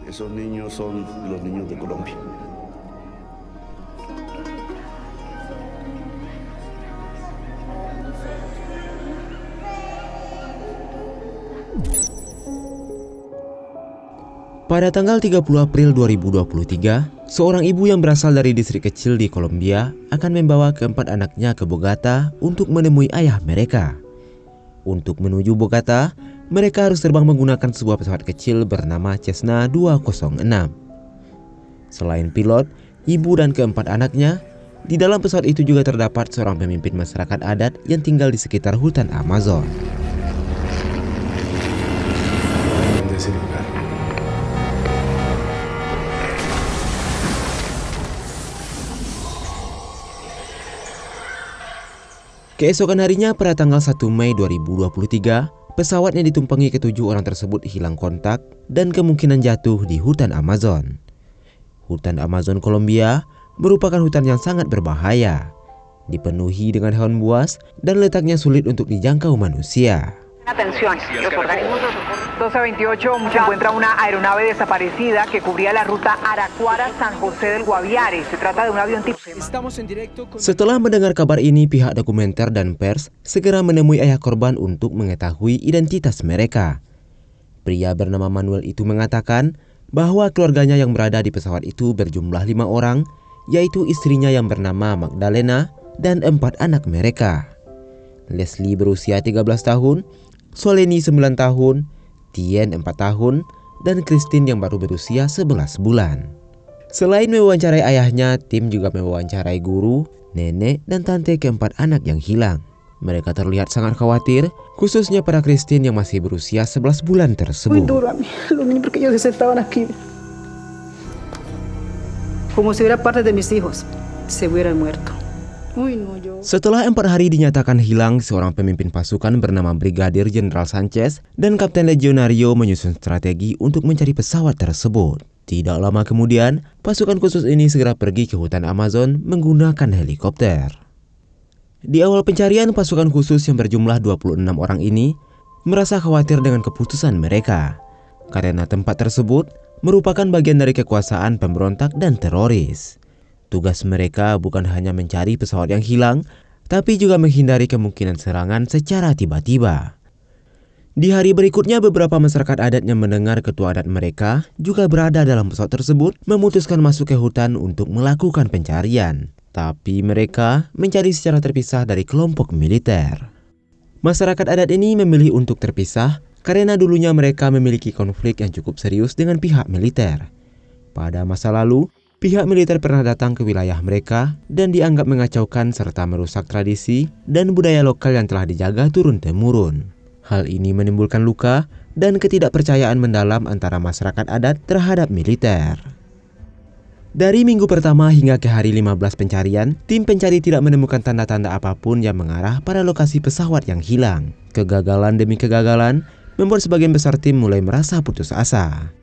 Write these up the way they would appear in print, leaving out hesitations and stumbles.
Esos niños son los niños de Colombia. Pada tanggal 30 April 2023, seorang ibu yang berasal dari distrik kecil di Kolombia akan membawa keempat anaknya ke Bogota untuk menemui ayah mereka. Untuk menuju Bogota, mereka harus terbang menggunakan sebuah pesawat kecil bernama Cessna 206. Selain pilot, ibu dan keempat anaknya, di dalam pesawat itu juga terdapat seorang pemimpin masyarakat adat yang tinggal di sekitar hutan Amazon. Keesokan harinya pada tanggal 1 Mei 2023, pesawat yang ditumpangi ketujuh orang tersebut hilang kontak dan kemungkinan jatuh di hutan Amazon. Hutan Amazon Kolombia merupakan hutan yang sangat berbahaya, dipenuhi dengan hewan buas dan letaknya sulit untuk dijangkau manusia. Atención, los organismos de socorro 1228 se encuentra una aeronave desaparecida que cubría la ruta Aracuara-San José del Guaviare. Se trata de un avión tipo... Setelah mendengar kabar ini, pihak dokumenter dan pers segera menemui ayah korban untuk mengetahui identitas mereka. Pria bernama Manuel itu mengatakan bahwa keluarganya yang berada di pesawat itu berjumlah 5 orang, yaitu istrinya yang bernama Magdalena dan 4 anak mereka. Leslie berusia 13 tahun, Soleni 9 tahun, Tien 4 tahun, dan Christine yang baru berusia 11 bulan. Selain mewawancarai ayahnya, tim juga mewawancarai guru, nenek, dan tante keempat anak yang hilang. Mereka terlihat sangat khawatir, khususnya pada Christine yang masih berusia 11 bulan tersebut. Muy duro a mí, los niños porque ellos estaban aquí. Como si hubiera parte de mis hijos, se hubieran muerto. Setelah 4 hari dinyatakan hilang, seorang pemimpin pasukan bernama Brigadir Jenderal Sanchez dan Kapten Legionario menyusun strategi untuk mencari pesawat tersebut. Tidak lama kemudian, pasukan khusus ini segera pergi ke hutan Amazon menggunakan helikopter. Di awal pencarian, pasukan khusus yang berjumlah 26 orang ini merasa khawatir dengan keputusan mereka, karena tempat tersebut merupakan bagian dari kekuasaan pemberontak dan teroris. Tugas mereka bukan hanya mencari pesawat yang hilang, tapi juga menghindari kemungkinan serangan secara tiba-tiba. Di hari berikutnya, beberapa masyarakat adat yang mendengar ketua adat mereka juga berada dalam pesawat tersebut memutuskan masuk ke hutan untuk melakukan pencarian. Tapi mereka mencari secara terpisah dari kelompok militer. Masyarakat adat ini memilih untuk terpisah karena dulunya mereka memiliki konflik yang cukup serius dengan pihak militer. Pada masa lalu, pihak militer pernah datang ke wilayah mereka dan dianggap mengacaukan serta merusak tradisi dan budaya lokal yang telah dijaga turun-temurun. Hal ini menimbulkan luka dan ketidakpercayaan mendalam antara masyarakat adat terhadap militer. Dari minggu pertama hingga ke hari 15 pencarian, tim pencari tidak menemukan tanda-tanda apapun yang mengarah pada lokasi pesawat yang hilang. Kegagalan demi kegagalan membuat sebagian besar tim mulai merasa putus asa.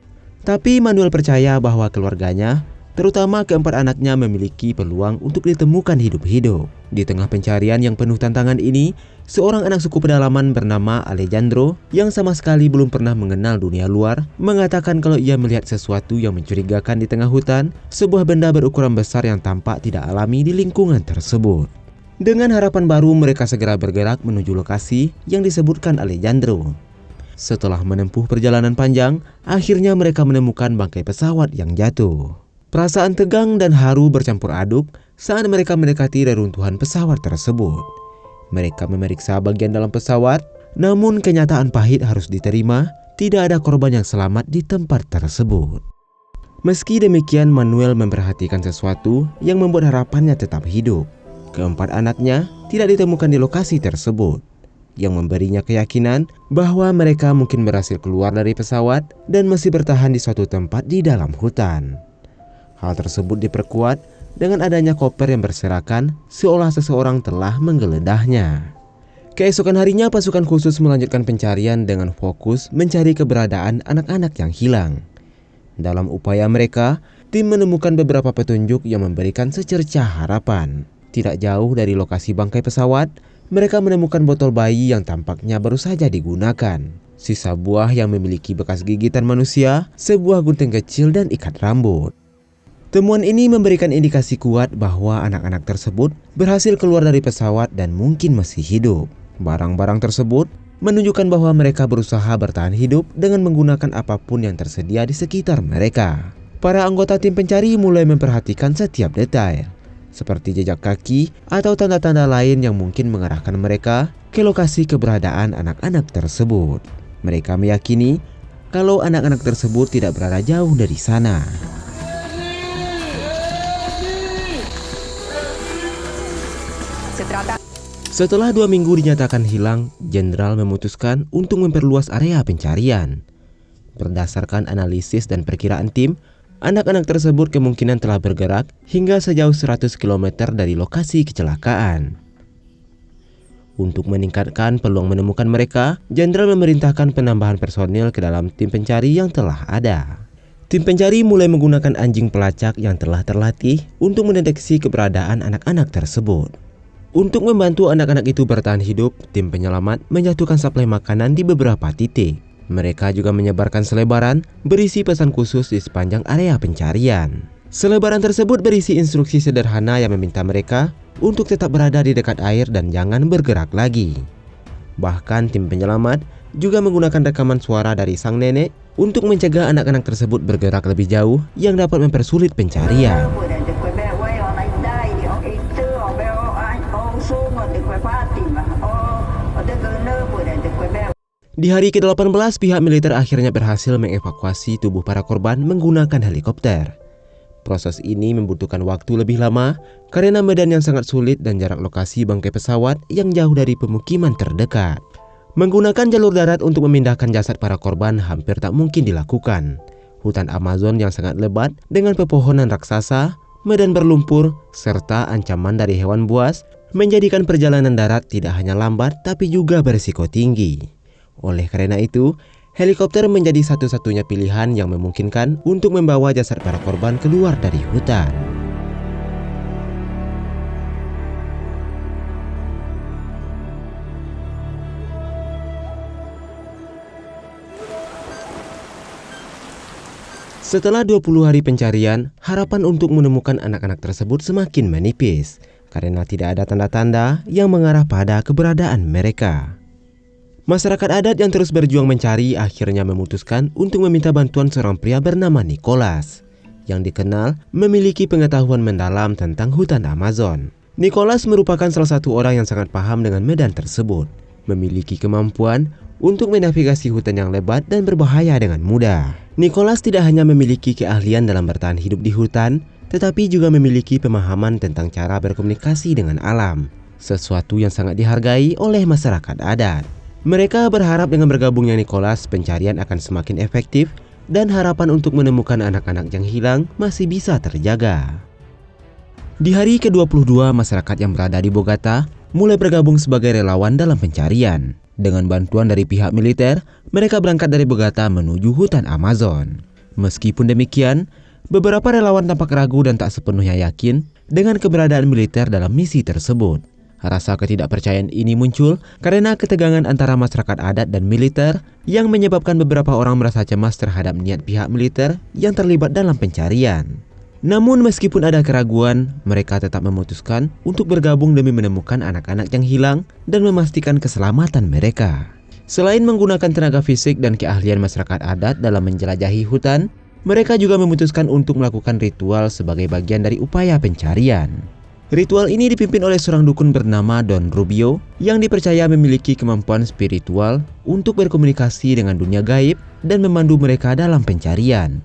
Tapi Manuel percaya bahwa keluarganya, terutama keempat anaknya, memiliki peluang untuk ditemukan hidup-hidup. Di tengah pencarian yang penuh tantangan ini, seorang anak suku pedalaman bernama Alejandro yang sama sekali belum pernah mengenal dunia luar mengatakan kalau ia melihat sesuatu yang mencurigakan di tengah hutan, sebuah benda berukuran besar yang tampak tidak alami di lingkungan tersebut. Dengan harapan baru, mereka segera bergerak menuju lokasi yang disebutkan Alejandro. Setelah menempuh perjalanan panjang, akhirnya mereka menemukan bangkai pesawat yang jatuh. Perasaan tegang dan haru bercampur aduk saat mereka mendekati reruntuhan pesawat tersebut. Mereka memeriksa bagian dalam pesawat, namun kenyataan pahit harus diterima, tidak ada korban yang selamat di tempat tersebut. Meski demikian, Manuel memperhatikan sesuatu yang membuat harapannya tetap hidup. Keempat anaknya tidak ditemukan di lokasi tersebut, yang memberinya keyakinan bahwa mereka mungkin berhasil keluar dari pesawat dan masih bertahan di suatu tempat di dalam hutan. Hal tersebut diperkuat dengan adanya koper yang berserakan seolah seseorang telah menggeledahnya. Keesokan harinya, pasukan khusus melanjutkan pencarian dengan fokus mencari keberadaan anak-anak yang hilang. Dalam upaya mereka, tim menemukan beberapa petunjuk yang memberikan secercah harapan. Tidak jauh dari lokasi bangkai pesawat, mereka menemukan botol bayi yang tampaknya baru saja digunakan. sisa buah yang memiliki bekas gigitan manusia, sebuah gunting kecil dan ikat rambut. Temuan ini memberikan indikasi kuat bahwa anak-anak tersebut berhasil keluar dari pesawat dan mungkin masih hidup. Barang-barang tersebut menunjukkan bahwa mereka berusaha bertahan hidup dengan menggunakan apapun yang tersedia di sekitar mereka. Para anggota tim pencari mulai memperhatikan setiap detail, seperti jejak kaki atau tanda-tanda lain yang mungkin mengarahkan mereka ke lokasi keberadaan anak-anak tersebut. Mereka meyakini kalau anak-anak tersebut tidak berada jauh dari sana. Setelah 2 minggu dinyatakan hilang, Jenderal memutuskan untuk memperluas area pencarian. Berdasarkan analisis dan perkiraan tim, anak-anak tersebut kemungkinan telah bergerak hingga sejauh 100 km dari lokasi kecelakaan. Untuk meningkatkan peluang menemukan mereka, Jenderal memerintahkan penambahan personil ke dalam tim pencari yang telah ada. Tim pencari mulai menggunakan anjing pelacak yang telah terlatih untuk mendeteksi keberadaan anak-anak tersebut. Untuk membantu anak-anak itu bertahan hidup, tim penyelamat menjatuhkan suplai makanan di beberapa titik. Mereka juga menyebarkan selebaran berisi pesan khusus di sepanjang area pencarian. Selebaran tersebut berisi instruksi sederhana yang meminta mereka untuk tetap berada di dekat air dan jangan bergerak lagi. Bahkan tim penyelamat juga menggunakan rekaman suara dari sang nenek untuk mencegah anak-anak tersebut bergerak lebih jauh yang dapat mempersulit pencarian. Di hari ke-18, pihak militer akhirnya berhasil mengevakuasi tubuh para korban menggunakan helikopter. Proses ini membutuhkan waktu lebih lama karena medan yang sangat sulit dan jarak lokasi bangkai pesawat yang jauh dari pemukiman terdekat. Menggunakan jalur darat untuk memindahkan jasad para korban hampir tak mungkin dilakukan. Hutan Amazon yang sangat lebat dengan pepohonan raksasa, medan berlumpur, serta ancaman dari hewan buas menjadikan perjalanan darat tidak hanya lambat tapi juga berisiko tinggi. Oleh karena itu, helikopter menjadi satu-satunya pilihan yang memungkinkan untuk membawa jasad para korban keluar dari hutan. Setelah 20 hari pencarian, harapan untuk menemukan anak-anak tersebut semakin menipis karena tidak ada tanda-tanda yang mengarah pada keberadaan mereka. Masyarakat adat yang terus berjuang mencari akhirnya memutuskan untuk meminta bantuan seorang pria bernama Nicholas, yang dikenal memiliki pengetahuan mendalam tentang hutan Amazon. Nicholas merupakan salah satu orang yang sangat paham dengan medan tersebut, memiliki kemampuan untuk menavigasi hutan yang lebat dan berbahaya dengan mudah. Nicholas tidak hanya memiliki keahlian dalam bertahan hidup di hutan, tetapi juga memiliki pemahaman tentang cara berkomunikasi dengan alam, sesuatu yang sangat dihargai oleh masyarakat adat. Mereka berharap dengan bergabungnya Nicholas, pencarian akan semakin efektif dan harapan untuk menemukan anak-anak yang hilang masih bisa terjaga. Di hari ke-22, masyarakat yang berada di Bogata mulai bergabung sebagai relawan dalam pencarian. Dengan bantuan dari pihak militer, mereka berangkat dari Bogata menuju hutan Amazon. Meskipun demikian, beberapa relawan tampak ragu dan tak sepenuhnya yakin dengan keberadaan militer dalam misi tersebut. Rasa ketidakpercayaan ini muncul karena ketegangan antara masyarakat adat dan militer yang menyebabkan beberapa orang merasa cemas terhadap niat pihak militer yang terlibat dalam pencarian. Namun meskipun ada keraguan, mereka tetap memutuskan untuk bergabung demi menemukan anak-anak yang hilang dan memastikan keselamatan mereka. Selain menggunakan tenaga fisik dan keahlian masyarakat adat dalam menjelajahi hutan, mereka juga memutuskan untuk melakukan ritual sebagai bagian dari upaya pencarian. Ritual ini dipimpin oleh seorang dukun bernama Don Rubio yang dipercaya memiliki kemampuan spiritual untuk berkomunikasi dengan dunia gaib dan memandu mereka dalam pencarian.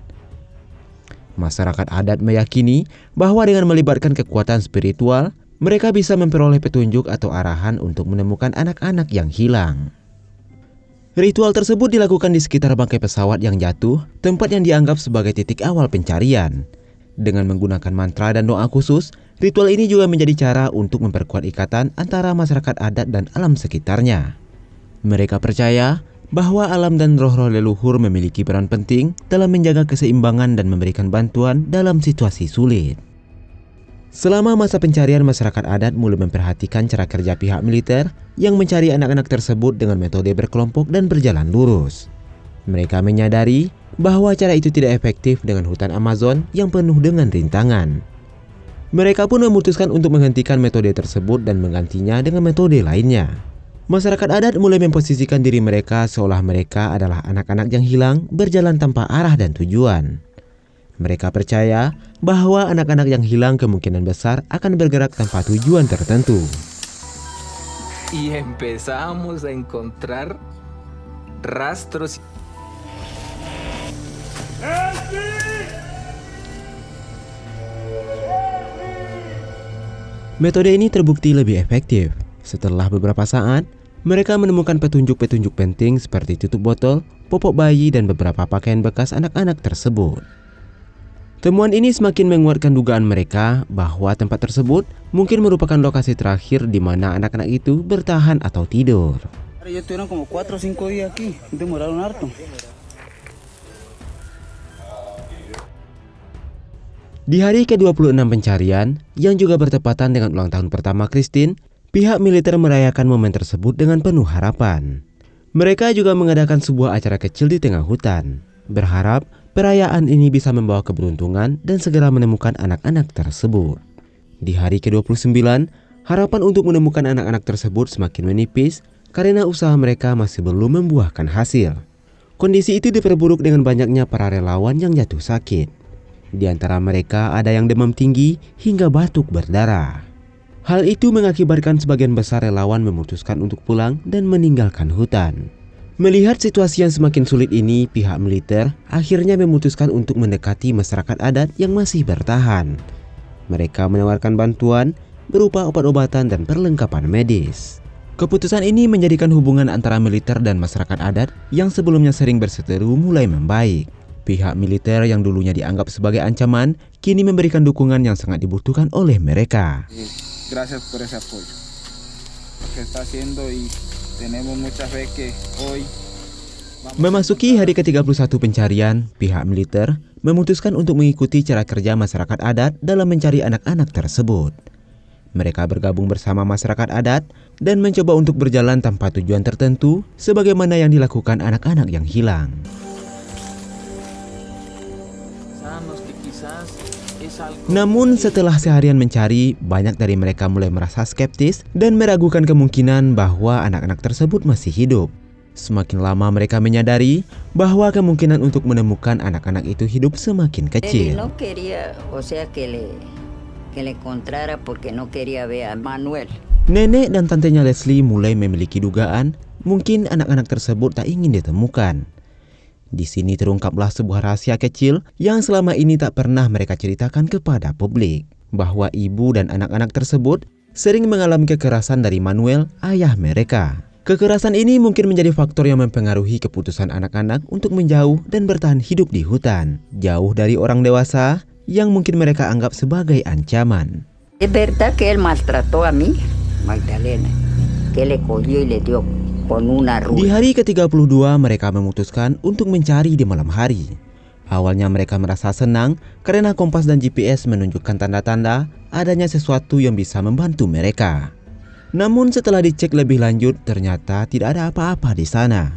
Masyarakat adat meyakini bahwa dengan melibatkan kekuatan spiritual, mereka bisa memperoleh petunjuk atau arahan untuk menemukan anak-anak yang hilang. Ritual tersebut dilakukan di sekitar bangkai pesawat yang jatuh, tempat yang dianggap sebagai titik awal pencarian. Dengan menggunakan mantra dan doa khusus, ritual ini juga menjadi cara untuk memperkuat ikatan antara masyarakat adat dan alam sekitarnya. Mereka percaya bahwa alam dan roh-roh leluhur memiliki peran penting dalam menjaga keseimbangan dan memberikan bantuan dalam situasi sulit. Selama masa pencarian, masyarakat adat mulai memperhatikan cara kerja pihak militer yang mencari anak-anak tersebut dengan metode berkelompok dan berjalan lurus. Mereka menyadari bahwa cara itu tidak efektif dengan hutan Amazon yang penuh dengan rintangan. Mereka pun memutuskan untuk menghentikan metode tersebut dan menggantinya dengan metode lainnya. Masyarakat adat mulai memposisikan diri mereka seolah mereka adalah anak-anak yang hilang berjalan tanpa arah dan tujuan. Mereka percaya bahwa anak-anak yang hilang kemungkinan besar akan bergerak tanpa tujuan tertentu. Y empezamos a encontrar rastros. Metode ini terbukti lebih efektif. Setelah beberapa saat, mereka menemukan petunjuk-petunjuk penting seperti tutup botol, popok bayi, dan beberapa pakaian bekas anak-anak tersebut. Temuan ini semakin menguatkan dugaan mereka bahwa tempat tersebut mungkin merupakan lokasi terakhir di mana anak-anak itu bertahan atau tidur. Di hari ke-26 pencarian, yang juga bertepatan dengan ulang tahun pertama Christine, pihak militer merayakan momen tersebut dengan penuh harapan. Mereka juga mengadakan sebuah acara kecil di tengah hutan, berharap perayaan ini bisa membawa keberuntungan dan segera menemukan anak-anak tersebut. Di hari ke-29, harapan untuk menemukan anak-anak tersebut semakin menipis karena usaha mereka masih belum membuahkan hasil. Kondisi itu diperburuk dengan banyaknya para relawan yang jatuh sakit. Di antara mereka ada yang demam tinggi hingga batuk berdarah. Hal itu mengakibatkan sebagian besar relawan memutuskan untuk pulang dan meninggalkan hutan. Melihat situasi yang semakin sulit ini, pihak militer akhirnya memutuskan untuk mendekati masyarakat adat yang masih bertahan. Mereka menawarkan bantuan berupa obat-obatan dan perlengkapan medis. Keputusan ini menjadikan hubungan antara militer dan masyarakat adat yang sebelumnya sering berseteru mulai membaik. Pihak militer yang dulunya dianggap sebagai ancaman, kini memberikan dukungan yang sangat dibutuhkan oleh mereka. Gracias por ese apoyo. Lo que está haciendo y tenemos mucha fe que hoy. Memasuki hari ke-31 pencarian, pihak militer memutuskan untuk mengikuti cara kerja masyarakat adat dalam mencari anak-anak tersebut. Mereka bergabung bersama masyarakat adat dan mencoba untuk berjalan tanpa tujuan tertentu sebagaimana yang dilakukan anak-anak yang hilang. Namun setelah seharian mencari, banyak dari mereka mulai merasa skeptis dan meragukan kemungkinan bahwa anak-anak tersebut masih hidup. Semakin lama mereka menyadari bahwa kemungkinan untuk menemukan anak-anak itu hidup semakin kecil. Nenek dan tantenya Leslie mulai memiliki dugaan mungkin anak-anak tersebut tak ingin ditemukan. Di sini terungkaplah sebuah rahasia kecil yang selama ini tak pernah mereka ceritakan kepada publik, bahwa ibu dan anak-anak tersebut sering mengalami kekerasan dari Manuel, ayah mereka. Kekerasan ini mungkin menjadi faktor yang mempengaruhi keputusan anak-anak untuk menjauh dan bertahan hidup di hutan, jauh dari orang dewasa yang mungkin mereka anggap sebagai ancaman. Es verdad que él maltrató a mí, Magdalena, que le cogió y le dio. Di hari ke-32 mereka memutuskan untuk mencari di malam hari. Awalnya mereka merasa senang karena kompas dan GPS menunjukkan tanda-tanda adanya sesuatu yang bisa membantu mereka. Namun setelah dicek lebih lanjut, ternyata tidak ada apa-apa di sana.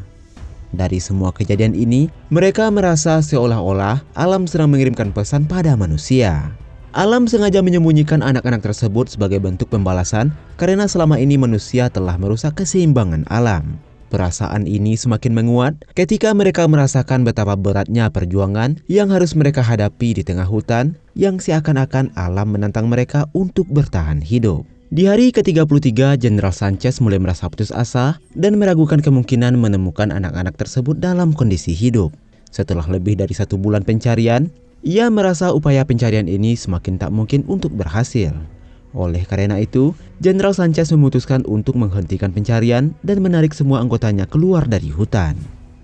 Dari semua kejadian ini, mereka merasa seolah-olah alam sedang mengirimkan pesan pada manusia. Alam sengaja menyembunyikan anak-anak tersebut sebagai bentuk pembalasan karena selama ini manusia telah merusak keseimbangan alam. Perasaan ini semakin menguat ketika mereka merasakan betapa beratnya perjuangan yang harus mereka hadapi di tengah hutan yang seakan-akan alam menantang mereka untuk bertahan hidup. Di hari ke-33, Jenderal Sanchez mulai merasa putus asa dan meragukan kemungkinan menemukan anak-anak tersebut dalam kondisi hidup. Setelah lebih dari 1 bulan pencarian, ia merasa upaya pencarian ini semakin tak mungkin untuk berhasil. Oleh karena itu, Jenderal Sanchez memutuskan untuk menghentikan pencarian dan menarik semua anggotanya keluar dari hutan.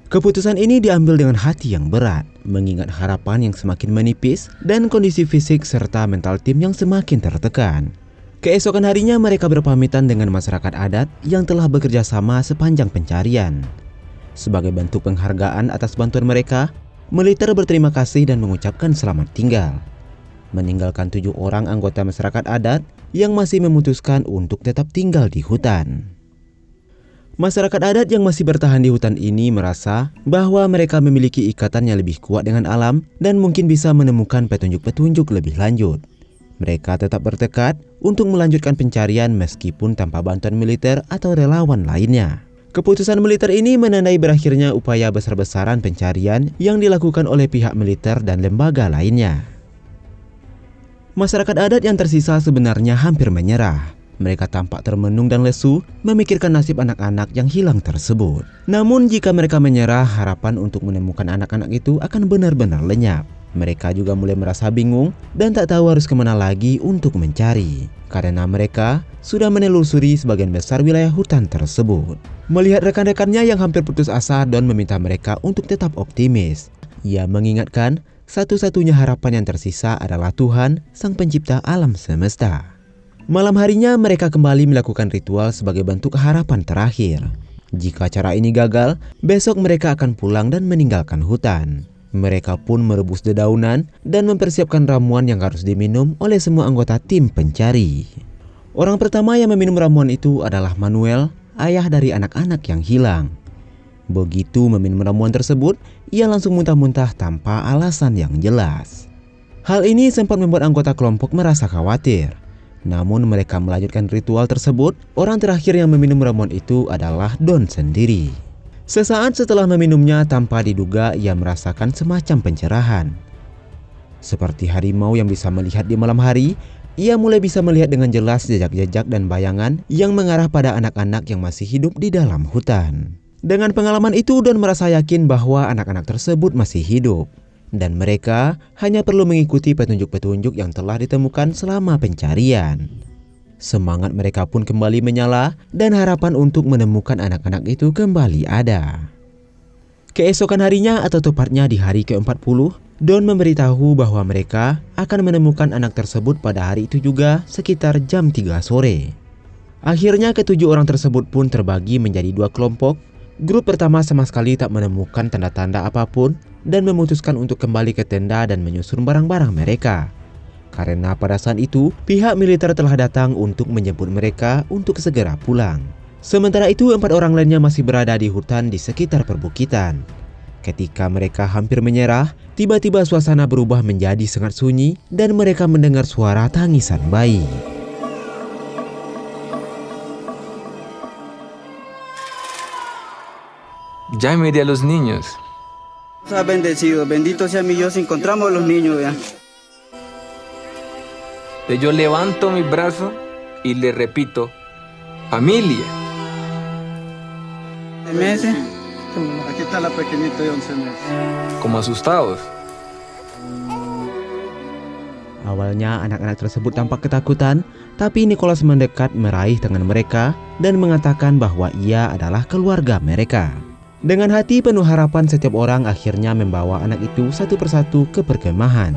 Keputusan ini diambil dengan hati yang berat, mengingat harapan yang semakin menipis dan kondisi fisik serta mental tim yang semakin tertekan. Keesokan harinya mereka berpamitan dengan masyarakat adat yang telah bekerja sama sepanjang pencarian. Sebagai bentuk penghargaan atas bantuan mereka, militer berterima kasih dan mengucapkan selamat tinggal. meninggalkan 7 orang anggota masyarakat adat yang masih memutuskan untuk tetap tinggal di hutan. Masyarakat adat yang masih bertahan di hutan ini merasa bahwa mereka memiliki ikatan yang lebih kuat dengan alam dan mungkin bisa menemukan petunjuk-petunjuk lebih lanjut. Mereka tetap bertekad untuk melanjutkan pencarian meskipun tanpa bantuan militer atau relawan lainnya. Keputusan militer ini menandai berakhirnya upaya besar-besaran pencarian yang dilakukan oleh pihak militer dan lembaga lainnya. Masyarakat adat yang tersisa sebenarnya hampir menyerah. Mereka tampak termenung dan lesu memikirkan nasib anak-anak yang hilang tersebut. Namun jika mereka menyerah, harapan untuk menemukan anak-anak itu akan benar-benar lenyap. Mereka juga mulai merasa bingung dan tak tahu harus kemana lagi untuk mencari. Karena mereka sudah menelusuri sebagian besar wilayah hutan tersebut. Melihat rekan-rekannya yang hampir putus asa, Don meminta mereka untuk tetap optimis. Ia mengingatkan satu-satunya harapan yang tersisa adalah Tuhan, Sang Pencipta alam semesta. Malam harinya mereka kembali melakukan ritual sebagai bentuk harapan terakhir. Jika cara ini gagal, besok mereka akan pulang dan meninggalkan hutan. Mereka pun merebus dedaunan dan mempersiapkan ramuan yang harus diminum oleh semua anggota tim pencari. Orang pertama yang meminum ramuan itu adalah Manuel, ayah dari anak-anak yang hilang. Begitu meminum ramuan tersebut, ia langsung muntah-muntah tanpa alasan yang jelas. Hal ini sempat membuat anggota kelompok merasa khawatir. Namun mereka melanjutkan ritual tersebut. Orang terakhir yang meminum ramuan itu adalah Don sendiri. Sesaat setelah meminumnya, tanpa diduga ia merasakan semacam pencerahan. Seperti harimau yang bisa melihat di malam hari, ia mulai bisa melihat dengan jelas jejak-jejak dan bayangan yang mengarah pada anak-anak yang masih hidup di dalam hutan. Dengan pengalaman itu, Don merasa yakin bahwa anak-anak tersebut masih hidup. Dan mereka hanya perlu mengikuti petunjuk-petunjuk yang telah ditemukan selama pencarian. Semangat mereka pun kembali menyala dan harapan untuk menemukan anak-anak itu kembali ada. Keesokan harinya atau tepatnya di hari ke-40, Don memberitahu bahwa mereka akan menemukan anak tersebut pada hari itu juga sekitar jam 3 sore. Akhirnya ketujuh orang tersebut pun terbagi menjadi 2 kelompok. Grup pertama sama sekali tak menemukan tanda-tanda apapun dan memutuskan untuk kembali ke tenda dan menyusun barang-barang mereka. Karena pada saat itu, pihak militer telah datang untuk menjemput mereka untuk segera pulang. Sementara itu, 4 orang lainnya masih berada di hutan di sekitar perbukitan. Ketika mereka hampir menyerah, tiba-tiba suasana berubah menjadi sangat sunyi dan mereka mendengar suara tangisan bayi. Ya miré a los niños. Está bendecido, bendito sea mi Dios, encontramos a los niños ya. Yo levanto mi brazo y le repito, familia. ¿Meses? Aquí está la pequeñita de 11 meses. Como asustados. Awalnya anak-anak tersebut tampak ketakutan, tapi Nicholas mendekat meraih tangan mereka dan mengatakan bahwa ia adalah keluarga mereka. Dengan hati penuh harapan, setiap orang akhirnya membawa anak itu satu persatu ke perkemahan.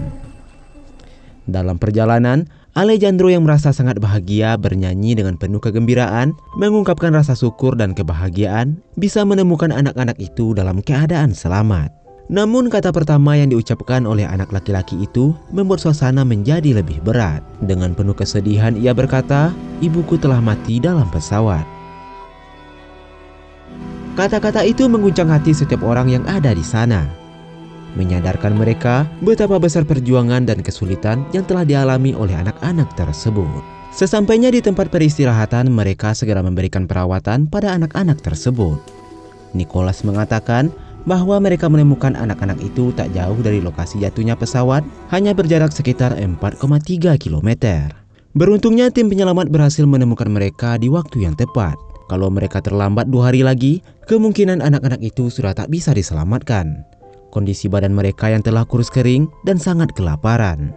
Dalam perjalanan, Alejandro yang merasa sangat bahagia bernyanyi dengan penuh kegembiraan, mengungkapkan rasa syukur dan kebahagiaan bisa menemukan anak-anak itu dalam keadaan selamat. Namun kata pertama yang diucapkan oleh anak laki-laki itu membuat suasana menjadi lebih berat. Dengan penuh kesedihan ia berkata, "Ibuku telah mati dalam pesawat." Kata-kata itu mengguncang hati setiap orang yang ada di sana, menyadarkan mereka betapa besar perjuangan dan kesulitan yang telah dialami oleh anak-anak tersebut. Sesampainya di tempat peristirahatan, mereka segera memberikan perawatan pada anak-anak tersebut. Nicholas mengatakan bahwa mereka menemukan anak-anak itu tak jauh dari lokasi jatuhnya pesawat, hanya berjarak sekitar 4,3 km. Beruntungnya tim penyelamat berhasil menemukan mereka di waktu yang tepat. Kalau mereka terlambat 2 hari lagi, kemungkinan anak-anak itu sudah tak bisa diselamatkan. Kondisi badan mereka yang telah kurus kering dan sangat kelaparan.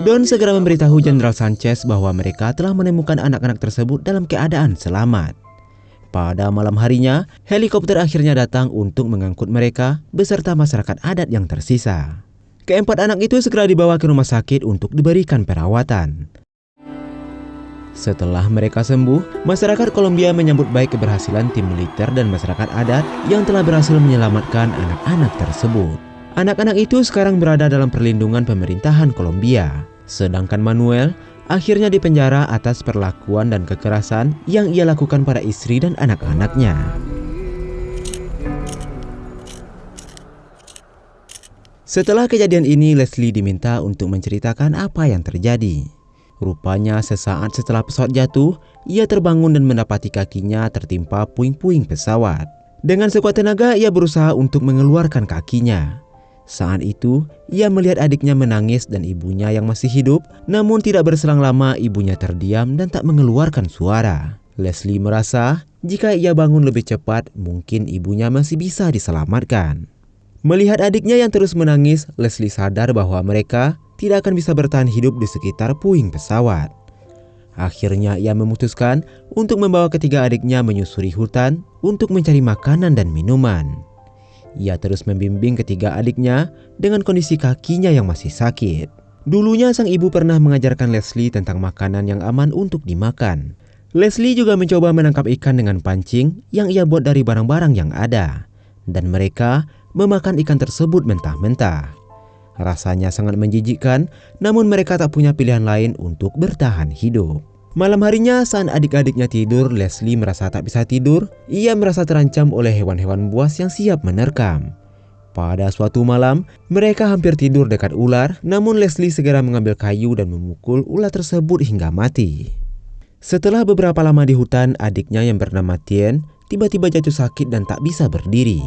Don segera memberitahu Jenderal Sanchez bahwa mereka telah menemukan anak-anak tersebut dalam keadaan selamat. Pada malam harinya, helikopter akhirnya datang untuk mengangkut mereka beserta masyarakat adat yang tersisa. Keempat anak itu segera dibawa ke rumah sakit untuk diberikan perawatan. Setelah mereka sembuh, masyarakat Kolombia menyambut baik keberhasilan tim militer dan masyarakat adat yang telah berhasil menyelamatkan anak-anak tersebut. Anak-anak itu sekarang berada dalam perlindungan pemerintahan Kolombia, sedangkan Manuel akhirnya dipenjara atas perlakuan dan kekerasan yang ia lakukan pada istri dan anak-anaknya. Setelah kejadian ini, Leslie diminta untuk menceritakan apa yang terjadi. Rupanya sesaat setelah pesawat jatuh, ia terbangun dan mendapati kakinya tertimpa puing-puing pesawat. Dengan sekuat tenaga, ia berusaha untuk mengeluarkan kakinya. Saat itu, ia melihat adiknya menangis dan ibunya yang masih hidup, namun tidak berselang lama ibunya terdiam dan tak mengeluarkan suara. Leslie merasa jika ia bangun lebih cepat, mungkin ibunya masih bisa diselamatkan. Melihat adiknya yang terus menangis, Leslie sadar bahwa mereka tidak akan bisa bertahan hidup di sekitar puing pesawat. Akhirnya ia memutuskan untuk membawa ketiga adiknya menyusuri hutan untuk mencari makanan dan minuman. Ia terus membimbing ketiga adiknya dengan kondisi kakinya yang masih sakit. Dulunya sang ibu pernah mengajarkan Leslie tentang makanan yang aman untuk dimakan. Leslie juga mencoba menangkap ikan dengan pancing yang ia buat dari barang-barang yang ada. Dan mereka memakan ikan tersebut mentah-mentah. Rasanya sangat menjijikkan, namun mereka tak punya pilihan lain untuk bertahan hidup. Malam harinya saat adik-adiknya tidur, Leslie merasa tak bisa tidur. Ia merasa terancam oleh hewan-hewan buas yang siap menerkam. Pada suatu malam, mereka hampir tidur dekat ular, namun Leslie segera mengambil kayu dan memukul ular tersebut hingga mati. Setelah beberapa lama di hutan, adiknya yang bernama Tien tiba-tiba jatuh sakit dan tak bisa berdiri.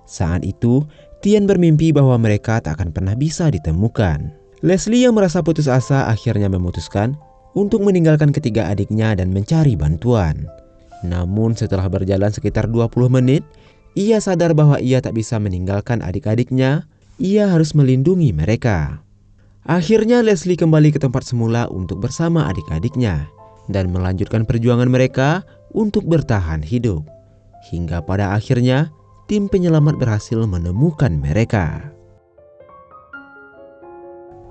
Saat itu, Tien bermimpi bahwa mereka tak akan pernah bisa ditemukan. Leslie yang merasa putus asa akhirnya memutuskan untuk meninggalkan ketiga adiknya dan mencari bantuan. Namun setelah berjalan sekitar 20 menit, ia sadar bahwa ia tak bisa meninggalkan adik-adiknya. Ia harus melindungi mereka. Akhirnya Leslie kembali ke tempat semula untuk bersama adik-adiknya dan melanjutkan perjuangan mereka untuk bertahan hidup. Hingga pada akhirnya, tim penyelamat berhasil menemukan mereka.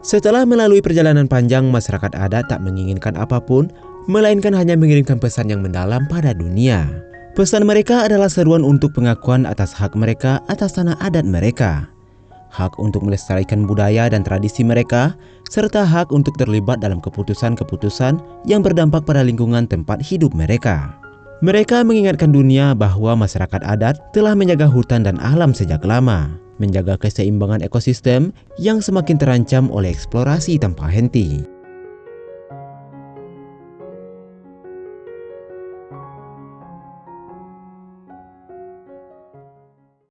Setelah melalui perjalanan panjang, masyarakat adat tak menginginkan apapun, melainkan hanya mengirimkan pesan yang mendalam pada dunia. Pesan mereka adalah seruan untuk pengakuan atas hak mereka atas tanah adat mereka, hak untuk melestarikan budaya dan tradisi mereka, serta hak untuk terlibat dalam keputusan-keputusan yang berdampak pada lingkungan tempat hidup mereka. Mereka mengingatkan dunia bahwa masyarakat adat telah menjaga hutan dan alam sejak lama, menjaga keseimbangan ekosistem yang semakin terancam oleh eksplorasi tanpa henti.